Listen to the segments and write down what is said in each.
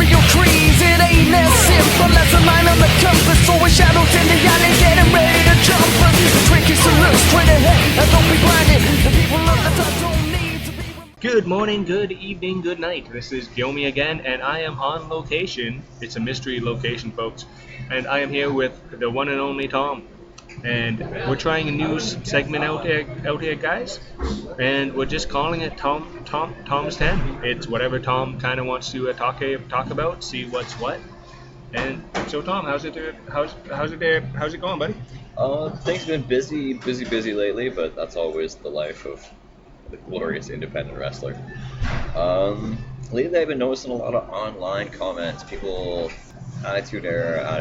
real trees. It ain't as simple as a line on the compass, or with shadows in the alley getting ready to jump us. The trick is to look straight ahead and don't be blinded. The people of the top don't need to be. Good morning, good evening, good night. This is Gyomi again, and I am on location. It's a mystery location, folks. And I am here with the one and only Tom. And we're trying a new segment out here, guys. And we're just calling it Tom's 10. It's whatever Tom kind of wants to talk about, see what's what. And so, Tom, how's it going, buddy? Things have been busy lately, but that's always the life of the glorious independent wrestler. Lately I've been noticing a lot of online comments, people, Attitude Era,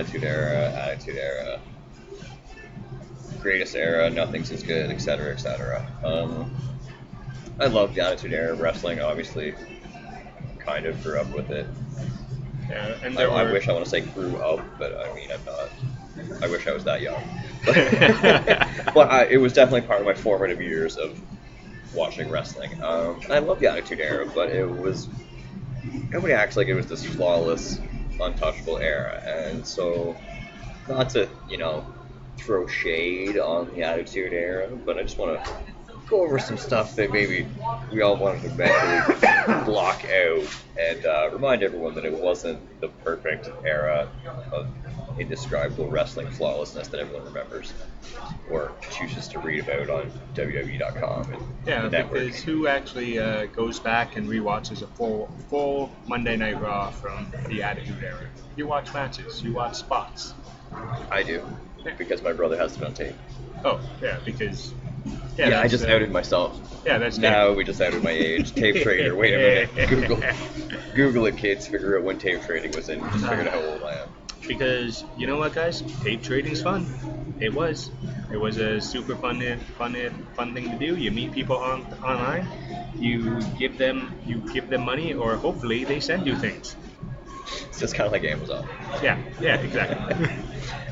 greatest era, nothing's as good, etc., etc. I love the Attitude Era wrestling, obviously, kind of grew up with it. Yeah, and I wish I want to say grew up, but I mean, I'm not. I wish I was that young. But it was definitely part of my formative years of watching wrestling. I love the Attitude Era, but nobody acts like it was this flawless, untouchable era, and so, not to, throw shade on the Attitude Era, but I just want to go over some stuff that maybe we all wanted to mentally block out and remind everyone that it wasn't the perfect era of indescribable wrestling flawlessness that everyone remembers or chooses to read about on WWE.com and the network. Because who actually goes back and rewatches a full Monday Night Raw from the Attitude Era? You watch matches, you watch spots. I do, because my brother has it on tape. Oh, yeah, because... Yeah, I just outed myself. Yeah, that's now we just outed my age. Tape trader. Wait a minute. Google it, kids. Figure out when tape trading was in. Just figure out how old I am. Because you know what, guys? Tape trading's fun. It was. It was a super fun thing to do. You meet people online. You give them money, or hopefully they send you things. It's just kind of like Amazon. Yeah, exactly.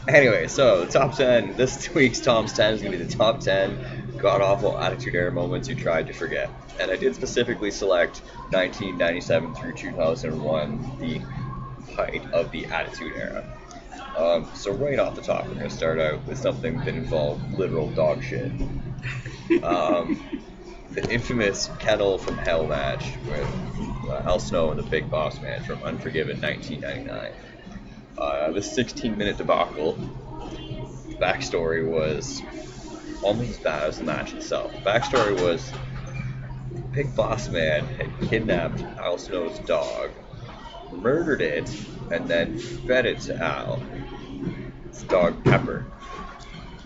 Anyway, so top 10. This week's Tom's 10 is going to be the top 10 god-awful Attitude Era moments you tried to forget. And I did specifically select 1997 through 2001, the height of the Attitude Era. So right off the top, we're going to start out with something that involved literal dog shit. The infamous Kettle from Hell match with Al Snow and the Big Boss Man from Unforgiven 1999. This 16-minute debacle, backstory was almost as bad as the match itself. The backstory was Big Boss Man had kidnapped Al Snow's dog, murdered it, and then fed it to Al. His dog Pepper.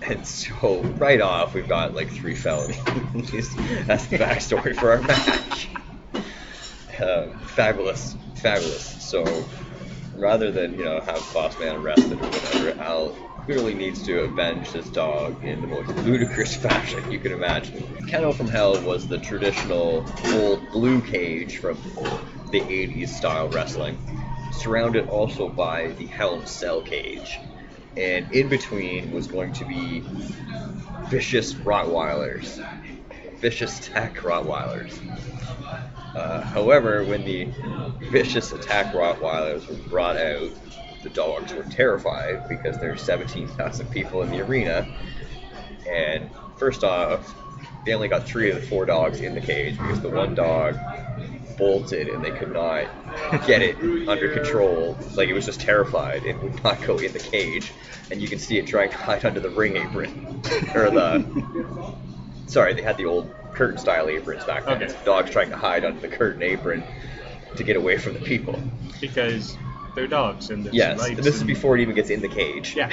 And so, right off, we've got like 3 felonies. That's the backstory for our match. Fabulous. So, rather than, have Boss Man arrested or whatever, Al clearly needs to avenge his dog in the most ludicrous fashion you can imagine. Kennel from Hell was the traditional old blue cage from the 80s style wrestling, surrounded also by the Hell in a Cell cage. And in between was going to be vicious Rottweilers. Vicious attack Rottweilers. However, when the vicious attack Rottweilers were brought out, the dogs were terrified because there's 17,000 people in the arena. And first off, they only got 3 of the 4 dogs in the cage because the one dog bolted and they could not get it under control. Like, it was just terrified. It would not go in the cage. And you can see it trying to hide under the ring apron. Sorry, they had the old curtain-style aprons back then. Okay. Dogs trying to hide under the curtain apron to get away from the people. Because they're dogs. And yes, this is before it even gets in the cage. Yeah.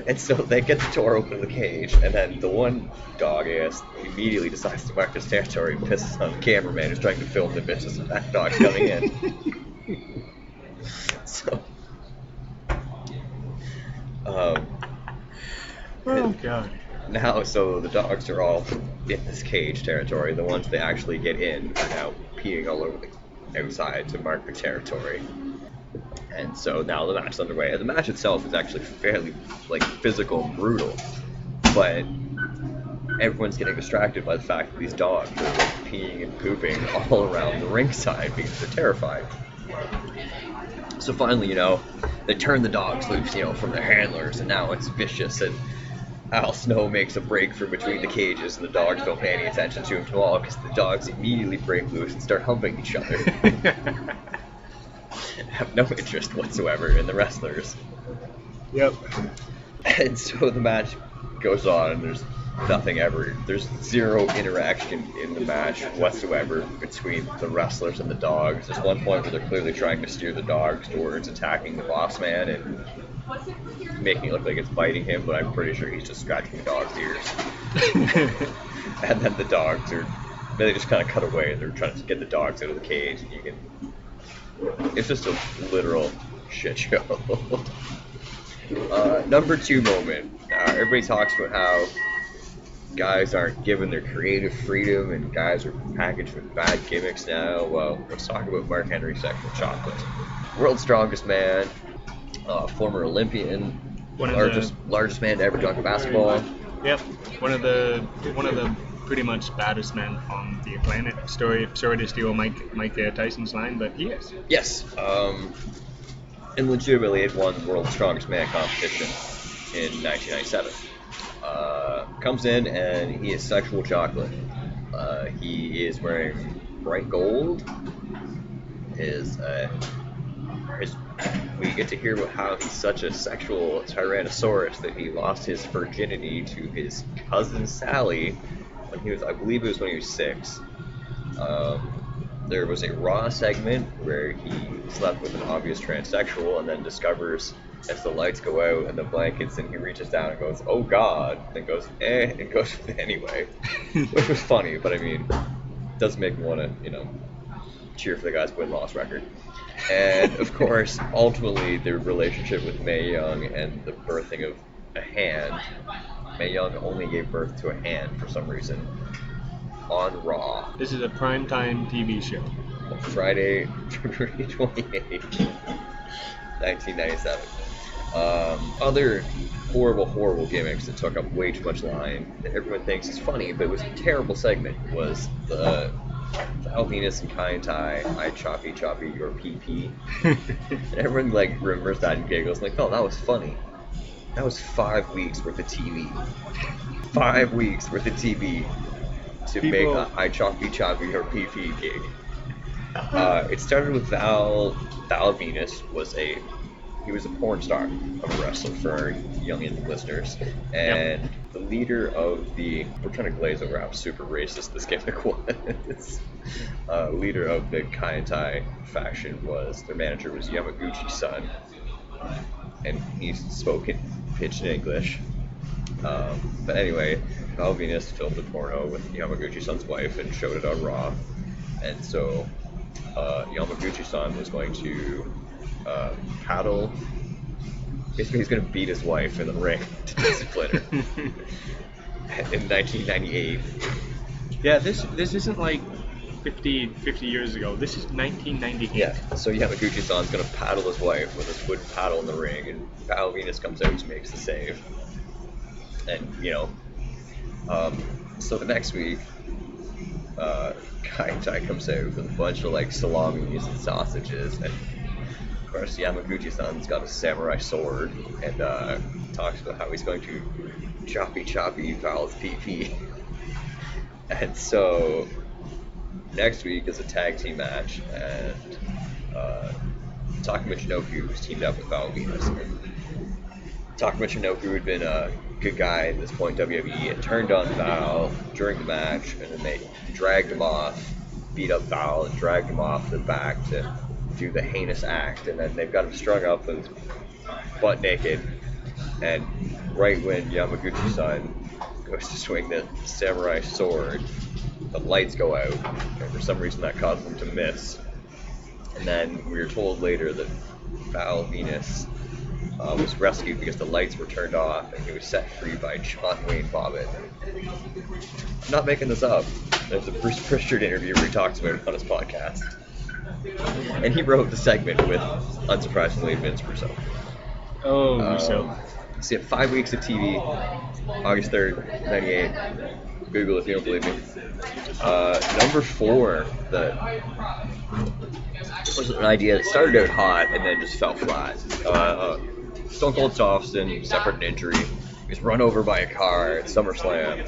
And so they get the door open of the cage, and then the one dog ass immediately decides to mark his territory and pisses on the cameraman who's trying to film the vicious attack dog coming in. So, oh god. Now, so the dogs are all in this cage territory. The ones that actually get in are now peeing all over the outside to mark their territory. And so now the match is underway. The match itself is actually fairly physical and brutal, but everyone's getting distracted by the fact that these dogs are peeing and pooping all around the ringside because they're terrified. So finally, they turn the dogs loose, from their handlers, and now it's vicious, and Al Snow makes a break from between the cages, and the dogs don't pay any attention to him at all, because the dogs immediately break loose and start humping each other. Have no interest whatsoever in the wrestlers. Yep. And so the match goes on, and there's nothing ever. There's zero interaction in the match whatsoever between the wrestlers and the dogs. There's one point where they're clearly trying to steer the dogs towards attacking the boss man and making it look like it's biting him, but I'm pretty sure he's just scratching the dog's ears. And then the dogs they just kind of cut away, and they're trying to get the dogs out of the cage. And it's just a literal shit show. Number 2 moment. Everybody talks about how guys aren't given their creative freedom and guys are packaged with bad gimmicks now. Well, let's talk about Mark Henry Sexual Chocolate. World's strongest man, former Olympian, largest man to ever dunk a basketball. Yep, one of the pretty much baddest men on the planet. Sorry to steal Mike Tyson's line, but he is. Yes, and legitimately had won the World's Strongest Man competition in 1997. Comes in and he is sexual chocolate. He is wearing bright gold. We get to hear about how he's such a sexual tyrannosaurus that he lost his virginity to his cousin Sally when he was, I believe it was when he was 6. There was a Raw segment where he slept with an obvious transsexual and then discovers as the lights go out and the blankets, and he reaches down and goes, "Oh God," then goes, and goes with it anyway. Which was funny, but I mean, it does make me want to, cheer for the guy's win-loss record. And of course, ultimately, the relationship with Mae Young and the birthing of a hand. Mae Young only gave birth to a hand for some reason on Raw. This is a primetime TV show. Friday, February 28th, 1997. Other horrible gimmicks that took up way too much line that everyone thinks is funny, but it was a terrible segment, was the Val Venus and Kai En Tai, I choppy your PP. And everyone remembers that and giggles like, "Oh, that was funny." That was 5 weeks worth of TV. 5 weeks worth of TV to make a I choppy your PP gig. It started with Val Venus he was a porn star of a wrestler for our young listeners, and the leader of we're trying to glaze over how super racist this gimmick was. Leader of the Kai En Tai faction their manager was Yamaguchi-san, and he spoke in pitched English. But anyway, Val Venus filmed a porno with Yamaguchi-san's wife and showed it on Raw, and so Yamaguchi-san was going to paddle. Basically, he's going to beat his wife in the ring to discipline her. In 1998. Yeah, this isn't like 50 years ago. This is 1998. Yeah, so Yamaguchi-san's going to paddle his wife with his wooden paddle in the ring, and Val Venus comes out and makes the save. And, so the next week, Kai En Tai comes out with a bunch of salamis and sausages, and of course Yamaguchi-san's got a samurai sword and talks about how he's going to choppy Val's PP. And so next week is a tag team match, and Taka Michinoku was teamed up with Val Venus. Taka Michinoku had been a good guy at this point in WWE and turned on Val during the match, and then they dragged him off, beat up Val and dragged him off the back to do the heinous act, and then they've got him strung up and butt naked, and right when Yamaguchi-san goes to swing the samurai sword, the lights go out, and for some reason that causes him to miss. And then we were told later that Val Venus was rescued because the lights were turned off, and he was set free by John Wayne Bobbitt. I'm not making this up. There's a Bruce Prichard interview where he talks about it on his podcast. And he wrote the segment with, unsurprisingly, Vince Russo. Oh, Russo. So you have 5 weeks of TV, August 3rd, 98. Google if you don't believe me. Number 4, that was an idea that started out hot and then just fell flat. Stone Cold Steve Austin suffered an injury. He was run over by a car at SummerSlam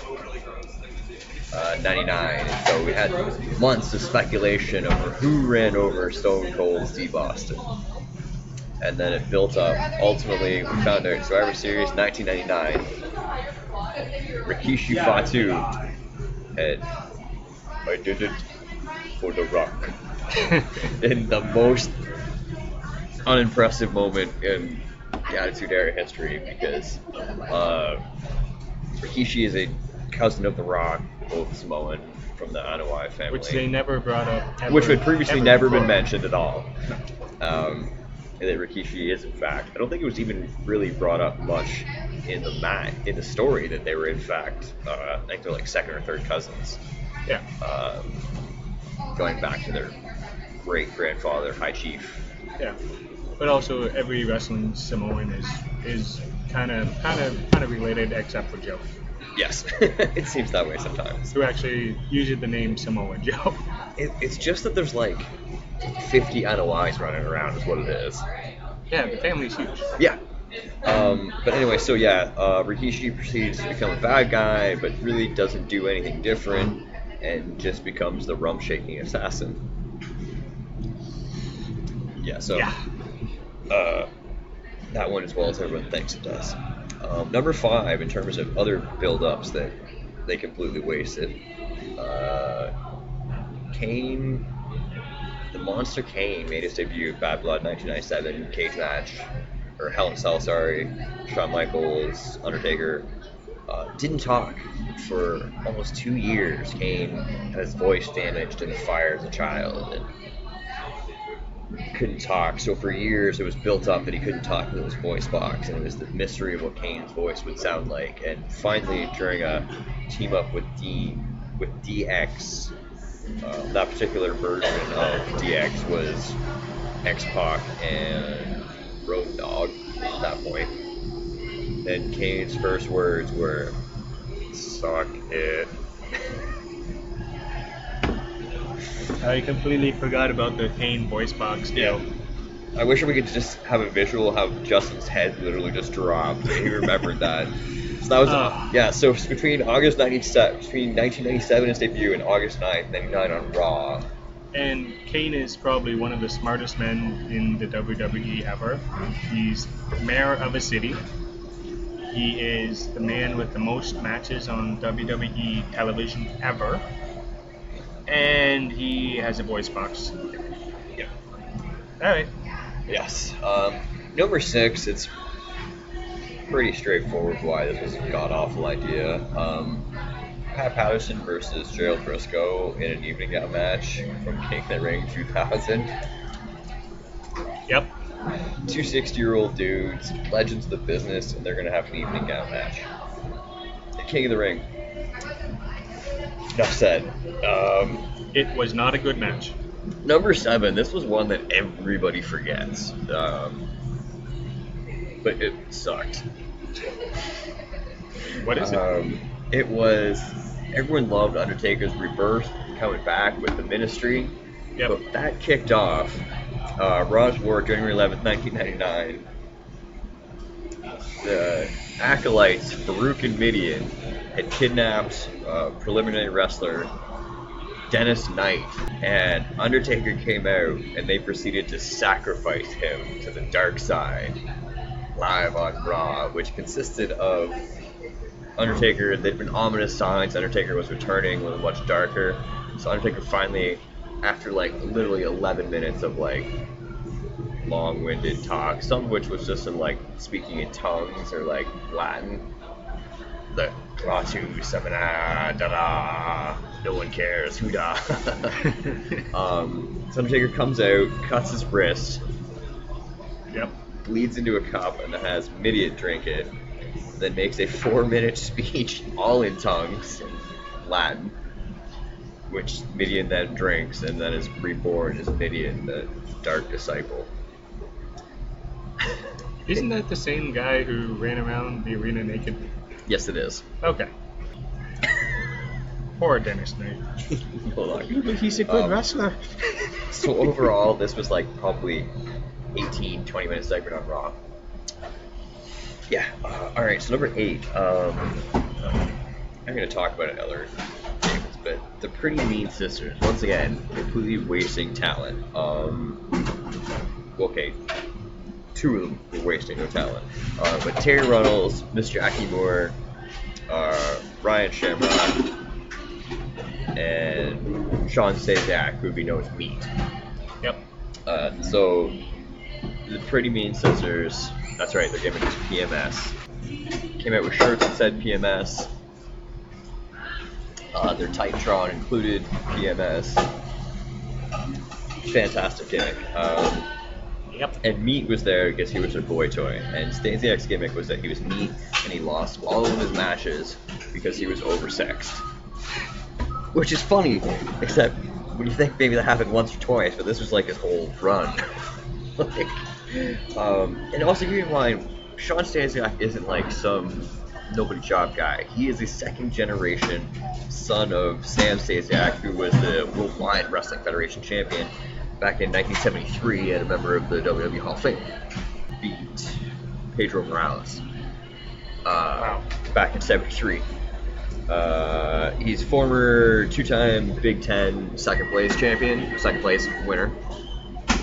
99. And so we had months of speculation over who ran over Stone Cold Steve Austin. And then it built up. Ultimately, we found out Survivor Series 1999. Rikishi Fatu had I did it for The Rock in the most unimpressive moment in the Attitude Era history, because Rikishi is a cousin of The Rock, both Samoan, from the Anoa'i family. Which they never brought up. Which had previously never been before. mentioned at all. And that Rikishi is, in fact, I don't think it was even really brought up much in the story that they were, in fact, I think they're like second or third cousins. Yeah. Going back to their great grandfather, High Chief. Yeah. But also every wrestling Samoan is kind of related except for Joe, Yes, it seems that way sometimes. who actually uses the name Samoa Joe. It's just that there's like 50 Anoa'is running around is what it is. Yeah, the family's huge. Yeah. But anyway, so yeah, Rikishi proceeds to become a bad guy, but really doesn't do anything different, and just becomes the rump-shaking assassin. Yeah, so that one as well as everyone thinks it does. Number 5, in terms of other build-ups that they completely wasted, Kane, the Monster Kane made his debut at Bad Blood 1997 cage match, or Hell in a Cell, sorry. Shawn Michaels, Undertaker, didn't talk for almost 2 years. Kane had his voice damaged in the fire as a child and couldn't talk. So for years it was built up that he couldn't talk into his voice box, and it was the mystery of what Kane's voice would sound like. And finally, during a team up with DX, that particular version of DX was X-Pac and Road Dogg at that point. And Kane's first words were, "Suck it." I completely forgot about the Kane voice box deal. I wish we could just have a visual how Justin's head literally just dropped. He remembered that. So that was So it's between 1997 his debut and August 9th, 99 on Raw. And Kane is probably one of the smartest men in the WWE ever. He's mayor of a city. He is the man with the most matches on WWE television ever. And he has a voice box. Yeah. Alright. Yes. Number 6, it's pretty straightforward why this was a god-awful idea. Pat Patterson versus Gerald Briscoe in an evening gown match from King of the Ring 2000. Yep. 2 60-year-old dudes, legends of the business, and they're going to have an evening gown match. The King of the Ring. Enough said. It was not a good match. Number 7, this was one that everybody forgets. But it sucked. What is it? It was, everyone loved Undertaker's Rebirth, coming back with the Ministry. Yep. But that kicked off Raw's War, January 11th, 1999. The Acolytes, Farouk and Midian, had kidnapped preliminary wrestler Dennis Knight, and Undertaker came out and they proceeded to sacrifice him to the dark side live on Raw, which consisted of Undertaker. There'd been ominous signs Undertaker was returning, a little much darker. So Undertaker finally, after like literally 11 minutes of like long-winded talk, some of which was just in like speaking in tongues or like Latin, the Klaatu Semina da da, no one cares, who da. So Undertaker comes out, cuts his wrist, Yep. bleeds into a cup, and has Midian drink it, then makes a 4-minute speech all in tongues, Latin, which Midian then drinks, and then is reborn as Midian, the Dark Disciple. Isn't that the same guy who ran around the arena naked? Yes, it is. Okay. Poor Dennis Knight. Hold on. But he's a good wrestler. So overall, this was like probably 18, 20 minute segment on Raw. Yeah. All right. So number 8. I'm gonna talk about another things, but the Pretty Mean Sisters once again completely wasting talent. Okay, 2 of them were wasting their talent. But Terry Runnels, Miss Jackie Moore, Ryan Shamrock, and Sean Stasiak, who would be known as Meat. Yep. So the Pretty Mean Sisters, that's right, their gimmick is PMS. Came out with shirts that said PMS. Their Titantron included PMS. Fantastic gimmick. Yep. And Meat was there because he was a boy toy. And Stasiak's gimmick was that he was meat and he lost all of his matches because he was oversexed. Which is funny, except when you think maybe that happened once or twice, but this was like his whole run. And also keep in mind, Sean Stasiak isn't like some nobody job guy. He is a second generation son of Sam Stasiak, who was the Worldwide Wrestling Federation champion back in 1973 and a member of the WWE Hall of Fame. Beat Pedro Morales back in 73. He's former 2-time Big Ten second place winner.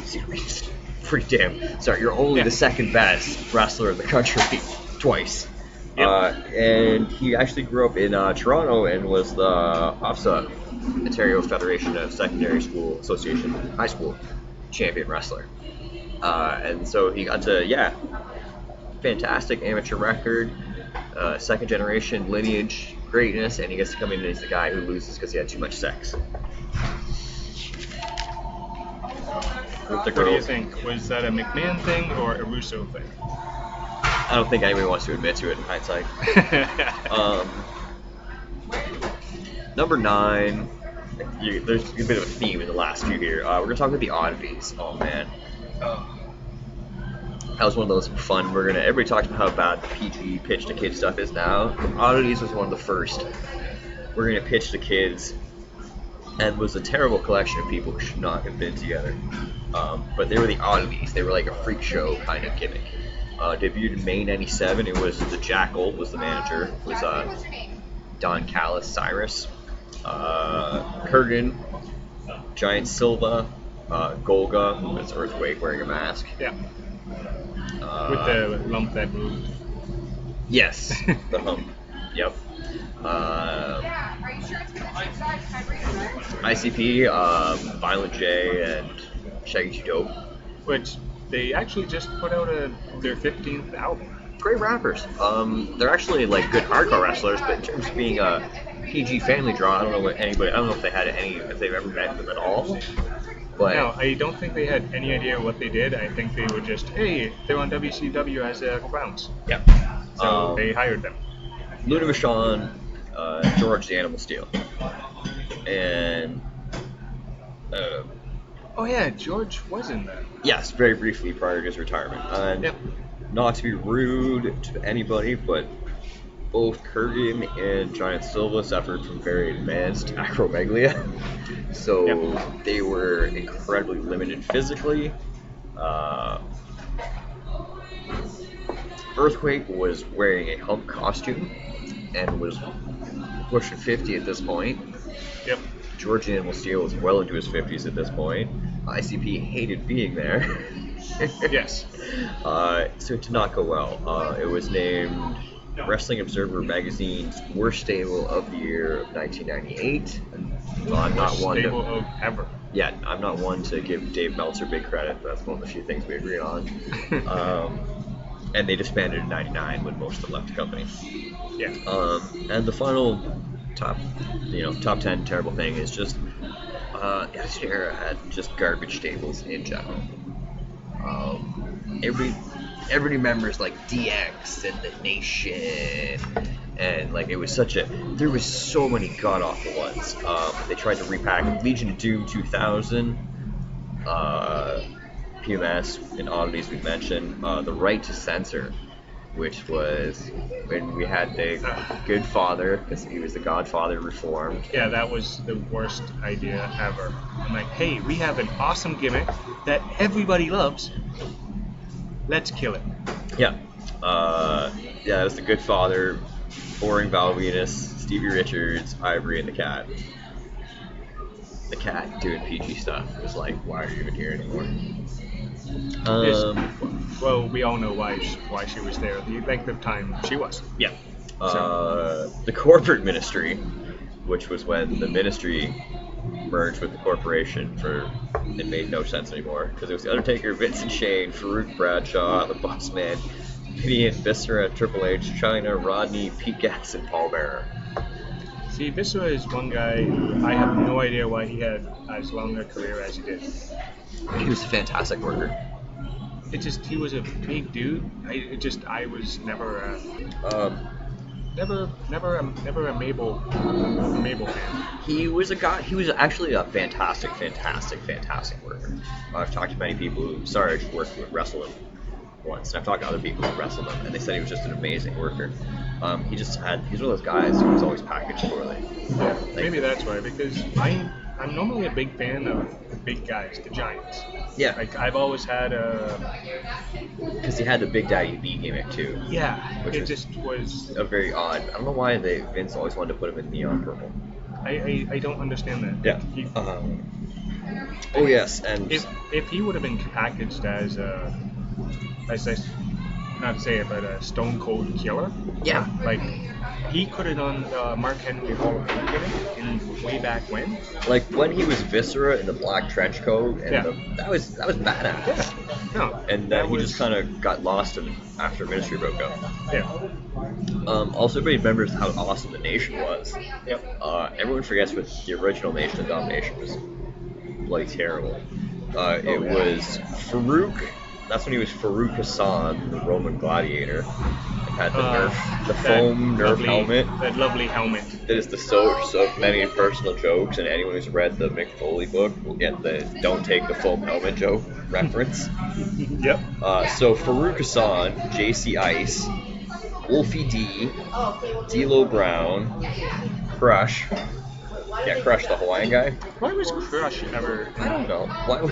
Series. Pretty damn. Sorry, you're only the second best wrestler in the country twice. Yep. And he actually grew up in Toronto and was the OFSA, Ontario Federation of Secondary School Association High School champion wrestler. And so he got to, fantastic amateur record, second generation lineage greatness, and he gets to come in as the guy who loses because he had too much sex. With the What do you girls. think? Was that a McMahon thing or a Russo thing? I don't think anybody wants to admit to it in hindsight. Number 9. There's a bit of a theme in the last few here. We're gonna talk about the oddities. Oh man, that was one of those fun. Everybody talks about how bad the PG pitch to kids stuff is now. Oddities was one of the first. We're gonna pitch to kids, and was a terrible collection of people who should not have been together. But they were the oddities. They were like a freak show kind of gimmick. Debuted in May '97. It was the Jackal was the manager. It was Don Callis, Cyrus, Kurgan, Giant Silva, Golga, who was Earthquake wearing a mask. Yeah. With the lump that moved. Yes, the hump. Yep. ICP, Violent J, and Shaggy 2 Dope. Which they actually just put out their 15th album. Great rappers. They're actually like good hardcore wrestlers, but in terms of being a PG family draw, I don't know if they've ever met them at all. But No, I don't think they had any idea what they did. I think they were just, hey, they're on WCW as clowns. yeah. So they hired them. Luna Vachon, George the Animal Steel, and Oh yeah, George was in that. yes, very briefly prior to his retirement. And Yep. not to be rude to anybody, but both Kurgan and Giant Silva suffered from very advanced acromegalia, so Yep. they were incredibly limited physically. Earthquake was wearing a hump costume and was pushing 50 at this point. Yep. George the Animal Steel was well into his 50s at this point. ICP hated being there. Yes. So it did not go well. It was named Wrestling Observer Magazine's Worst Stable of the Year of 1998. I'm not Worst one stable to... of ever. Yeah, I'm not one to give Dave Meltzer big credit, but that's one of the few things we agree on. And they disbanded in '99 when most of them left the company. Yeah. And the final top 10 terrible thing is just Attitude Era had just garbage stables in general. Everybody remembers like DX and the Nation, and like there was so many god awful ones. They tried to repack Legion of Doom 2000, PMS and Oddities we mentioned, the Right to Censor, which was when we had the Good Father, because he was the Godfather reformed. Yeah, that was the worst idea ever. I'm like, hey, we have an awesome gimmick that everybody loves. Let's kill it. Yeah. That was the Good Father, Boring Val Venus, Stevie Richards, Ivory, and the Cat. The Cat doing PG stuff. It was like, why are you even here anymore? Well, we all know why she was there. The length of time she was. Yeah. The corporate ministry, which was when the ministry merged with the corporation it made no sense anymore, because it was the Undertaker, Vince and Shane, Farouk Bradshaw, the Boss Man, Gideon, Viscera, Triple H, Chyna, Rodney, Pete Gas, and Paul Bearer. See, Viscera is one guy who I have no idea why he had as long a career as he did. He was a fantastic worker. He was a big dude. I was never a Mabel fan. He was actually a fantastic worker. I've talked to many people who Sarge worked with, wrestled him once, and I've talked to other people who wrestled him, and they said he was just an amazing worker. He's one of those guys who was always packaged poorly. Yeah, maybe that's why, because I'm normally a big fan of the big guys, the giants. Yeah. Like, I've always had because he had the Big Daddy V gimmick too. Yeah, which it just was a very odd. I don't know why Vince always wanted to put him in neon purple. I don't understand that. Yeah. Oh yes, and if he would have been packaged as not to say it, but a Stone Cold Killer. Yeah. Like, he could have done Mark Henry Hall of Fame gimmick in way back when. Like when he was Viscera in the black trench coat, and that was badass. Yeah. No. And he just kind of got lost after Ministry broke up. Yeah. Also, everybody remembers how awesome the Nation was. Yep. Everyone forgets what the original Nation of Domination was. Bloody terrible. It was Farouk. That's when he was Farouk Hassan, the Roman gladiator. It had the foam Nerf helmet. That lovely helmet. That is the source of many personal jokes, and anyone who's read the Mick Foley book will get the "don't take the foam helmet" joke reference. Yep. So Farouk Hassan, JC Ice, Wolfie D, D'Lo Brown, Crush. Yeah, Crush, the Hawaiian guy. Why was Crush ever? I don't know. Why?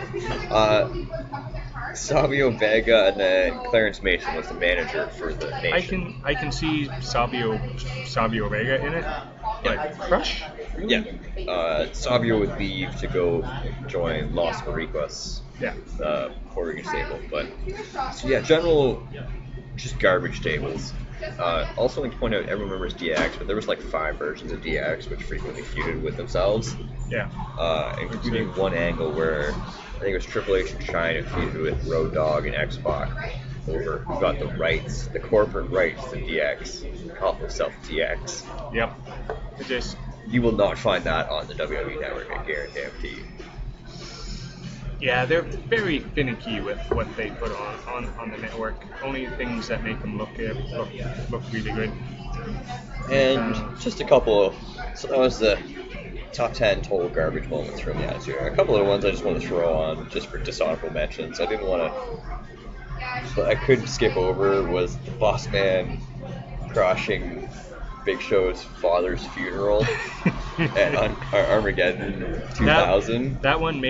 Savio Vega, and then Clarence Mason was the manager for the Nation. I can see Savio Vega in it, but Crush? Really? Yeah. Savio would leave to go join Los Boricuas, Puerto Rican stable. But so yeah, just garbage tables. Also, like to point out, everyone remembers DX, but there was like 5 versions of DX, which frequently feuded with themselves. Yeah. Including one angle where I think it was Triple H and Chyna feuded with Road Dogg and X-Pac over who got the corporate rights to DX, called himself DX. Yep. You will not find that on the WWE Network, I guarantee you. Yeah, they're very finicky with what they put on the network. Only things that make them look really good. And just a couple. So that was the top 10 total garbage moments from the Attitude Era. A couple of ones I just want to throw on just for dishonorable mentions. I didn't want to, but I could skip over was the Boss Man crushing Big Show's father's funeral at Armageddon 2000. That one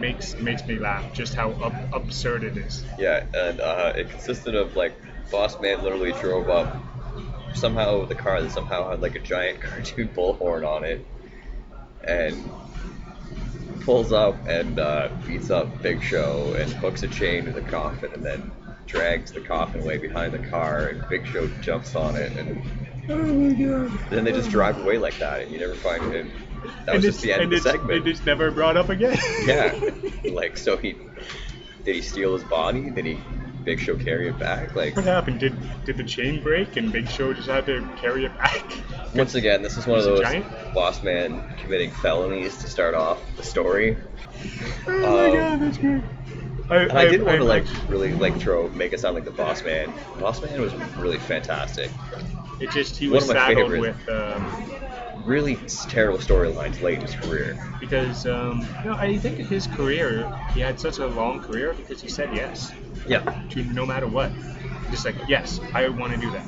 makes me laugh. Just how absurd it is. Yeah, and it consisted of like Boss Man literally drove up somehow with a car that somehow had like a giant cartoon bullhorn on it, and pulls up and beats up Big Show and hooks a chain to the coffin and then drags the coffin away behind the car, and Big Show jumps on it, and oh my god! Then they just drive away like that, and you never find it. That was just the end of the segment. It's never brought up again. Yeah, like so did he steal his body? Did Big Show carry it back? Like what happened? Did the chain break and Big Show just had to carry it back? Once again, this is one of those Boss Man committing felonies to start off the story. Oh my god, that's great. I didn't want to make it sound like the Boss Man. Boss Man was really fantastic. It just he was saddled with really terrible storylines late in his career. Because I think his career, he had such a long career because he said yes. Yeah. To no matter what. just like, yes, I want to do that.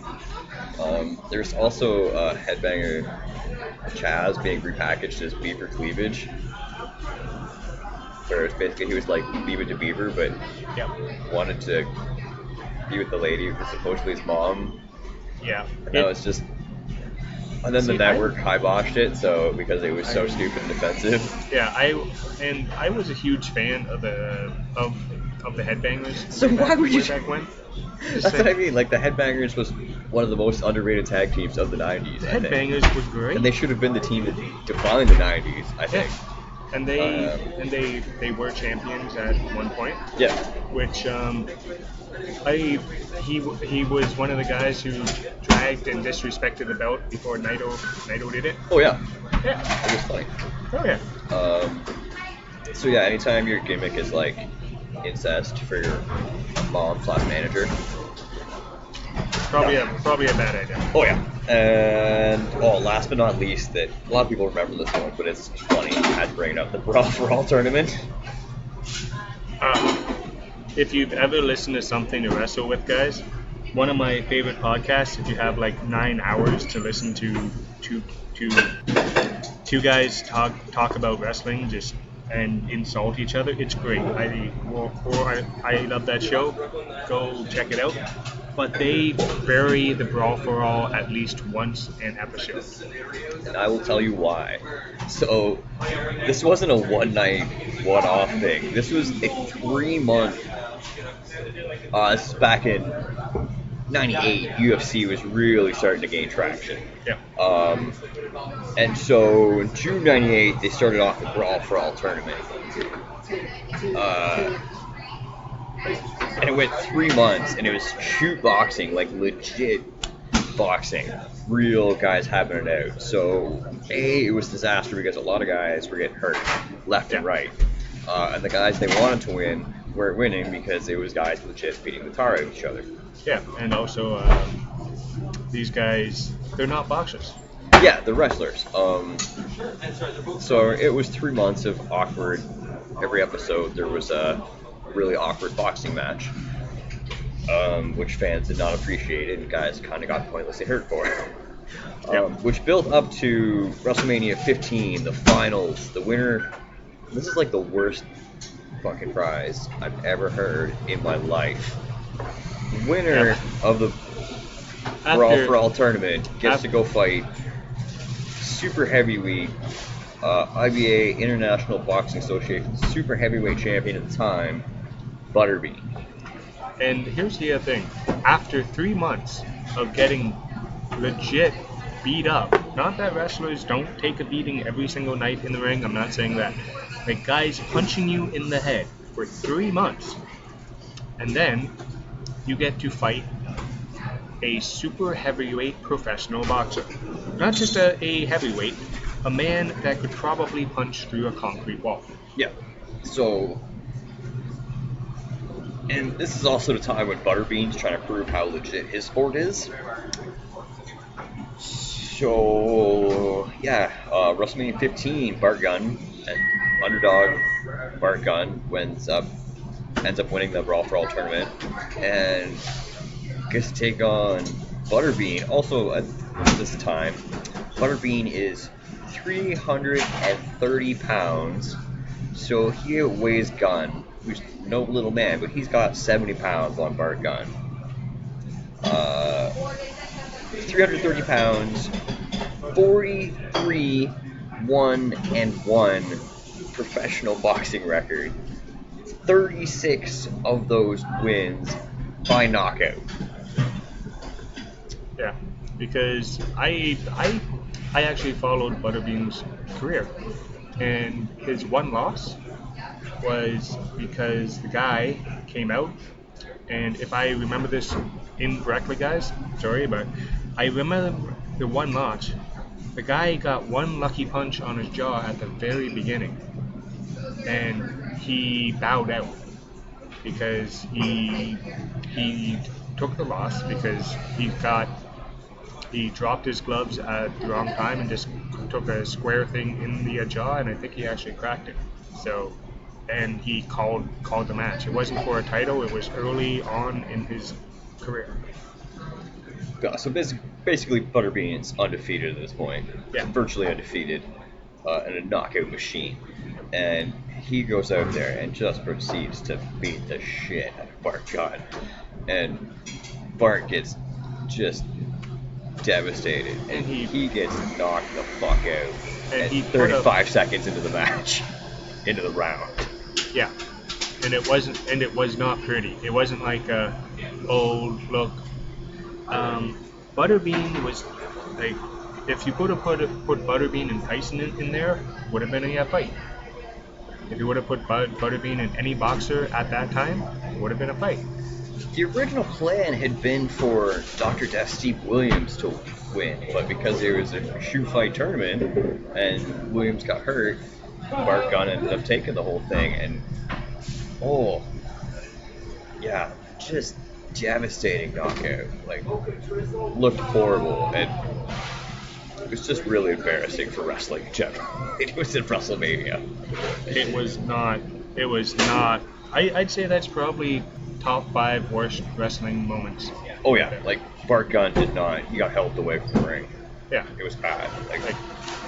There's also Headbanger Chaz being repackaged as Beaver Cleavage. Where it's basically he was like Beaver to Beaver, but Yeah. wanted to be with the lady who was supposedly his mom. Yeah. And now it's just. And then the See, network high-boshed it, so because it was so stupid and offensive. Yeah, I was a huge fan of the Headbangers. So why would you- way back when? Just That's what I saying, mean. Like the Headbangers was one of the most underrated tag teams of the '90s. the I think. Headbangers were great. And they should have been the team that defined the '90s. I think. And they were champions at one point, Yeah. which he was one of the guys who dragged and disrespected the belt before Naito did it. Oh yeah. Yeah. It was funny. Oh yeah. So yeah, anytime your gimmick is like incest for your mom/manager. Probably a bad idea. Oh yeah. And last but not least, that a lot of people remember this one, but it's funny. I had to bring it up. The Brawl for All tournament. If you've ever listened to Something to Wrestle With, guys, one of my favorite podcasts. If you have like 9 hours to listen to two guys talk about wrestling, just and insult each other, it's great. I love that show. Go check it out. But they bury the Brawl for All at least once an episode. And I will tell you why. So, this wasn't a one-night, one-off thing. This was a 3-month. This is back in '98. UFC was really starting to gain traction. Yeah. And so in June '98, they started off the Brawl for All tournament. And it went 3 months, and it was shoot boxing, like legit boxing. Real guys having it out. So, it was disaster because a lot of guys were getting hurt left and right. And the guys they wanted to win weren't winning because it was guys legit beating the tar out of each other. Yeah, and also these guys, they're not boxers. Yeah, the wrestlers. So it was 3 months of awkward. Every episode there was a really awkward boxing match, which fans did not appreciate and guys kind of got pointlessly hurt for. Which built up to WrestleMania 15, the finals, the winner. This is like the worst fucking prize I've ever heard in my life. Winner of the Brawl for All tournament gets to go fight super heavyweight IBA International Boxing Association super heavyweight champion at the time, Butterbean. And here's the other thing. After 3 months of getting legit beat up, not that wrestlers don't take a beating every single night in the ring, I'm not saying that. Like guys punching you in the head for 3 months. And then you get to fight a super heavyweight professional boxer. Not just a heavyweight, a man that could probably punch through a concrete wall. Yeah. So, and this is also the time when Butterbean's trying to prove how legit his sport is. So, yeah, WrestleMania 15, Bart Gunn, and underdog Bart Gunn ends up winning the Brawl for All tournament, and gets to take on Butterbean. Also, at this time, Butterbean is 330 pounds, so he weighs Gunn, who's no little man, but he's got 70 pounds on Bart Gunn. 330 pounds, 43-1-1 professional boxing record. 36 of those wins by knockout. Yeah, because I actually followed Butterbean's career, and his one loss was because the guy came out, and if I remember this incorrectly, guys, sorry, but I remember the one loss. The guy got one lucky punch on his jaw at the very beginning, and he bowed out because he took the loss because he dropped his gloves at the wrong time and just took a square thing in the jaw, and I think he actually cracked it. So, and he called the match. It wasn't for a title. It was early on in his career. Yeah, so basically, Butterbean's undefeated at this point. Yeah. Virtually undefeated, and a knockout machine. And he goes out there and just proceeds to beat the shit out of Bart Gunn. And Bart gets just devastated, and he gets knocked the fuck out. And at he 35 seconds into the match, into the round. Yeah, and it was not pretty. It wasn't like look. Butterbean was like, if you put Butterbean and Tyson in there, would have been a fight. If you would have put Butterbean in any boxer at that time, it would have been a fight. The original plan had been for Dr. Death Steve Williams to win, but because there was a shoe fight tournament and Williams got hurt, Bart Gunn ended up taking the whole thing, and just devastating knockout. Like, looked horrible, and it was just really embarrassing for wrestling in general. It was in WrestleMania. It was not. I'd say that's probably top 5 worst wrestling moments. Oh yeah, like Bart Gunn he got helped away from the ring. Yeah. It was bad.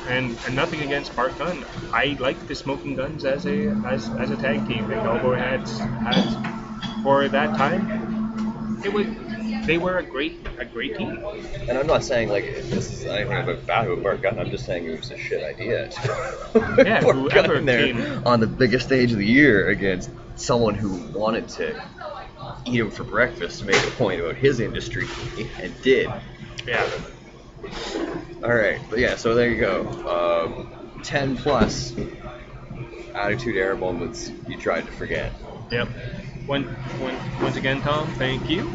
And nothing against Bart Gunn. I liked the Smoking Guns as a tag team. The Cowboy had for that time. They were a great team. And I'm not saying like this is anything about bad with Bart Gunn. I'm just saying it was a shit idea. Yeah, Bart whoever Gunn there came on the biggest stage of the year against someone who wanted to eat him for breakfast to make a point about his industry, and did. Yeah. All right, but yeah, so there you go. 10 plus Attitude Era moments you tried to forget. Yep. Once again, Tom, thank you.